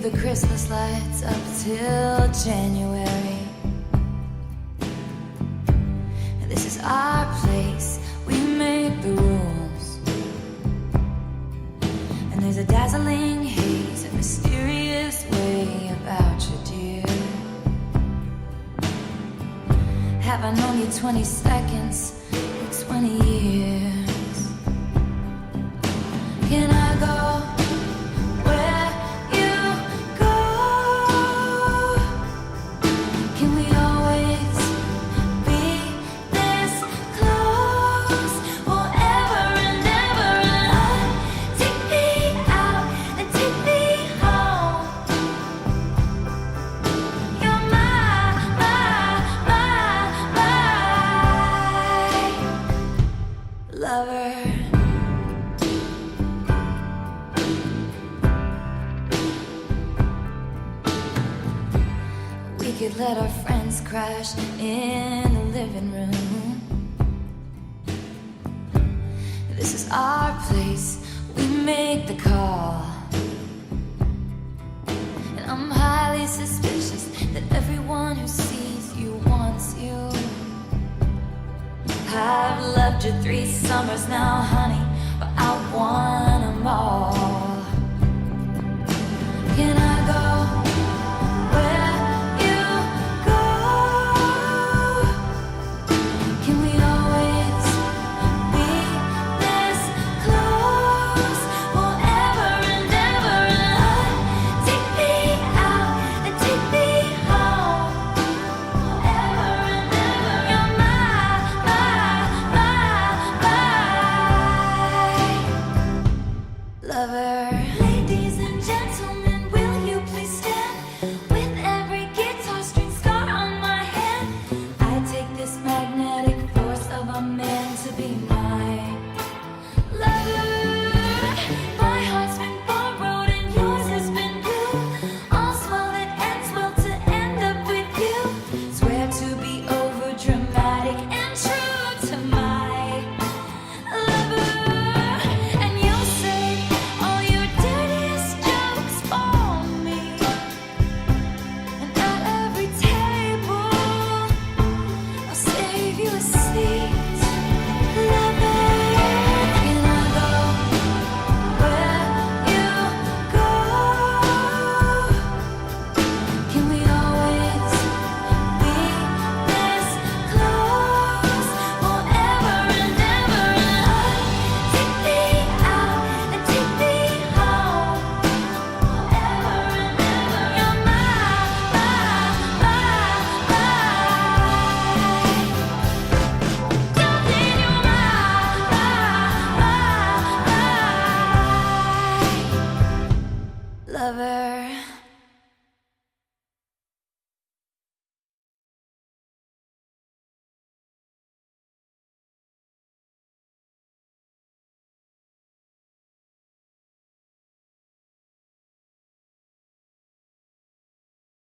the Christmas lights up till January. This is our place, we make the rules. And there's a dazzling haze, a mysterious way about you, dear. Have I known you 20 seconds or 20 years? Can I go where you go? Can we always be this close forever and ever? And take me out and take me home. You're my lover. We could let our friends crash in the living room. This is our place, we make the call. And I'm highly suspicious that everyone who sees you wants you. I've loved you 3 summers now, honey, but I want them all. Can I go where you go? Can we always be this close forever and ever? And take me out and take me home forever and ever. You're my lover. Ladies and gentlemen, will you please stand? With every guitar string scar on my hand, I take this magnetic force of a man to be my lover. My heart's been borrowed and yours has been blue. All's well that ends well to end up with you. Swear to be over dramatic and true to my lover. And you'll say all your dirtiest jokes for me. And at every table, I'll save you a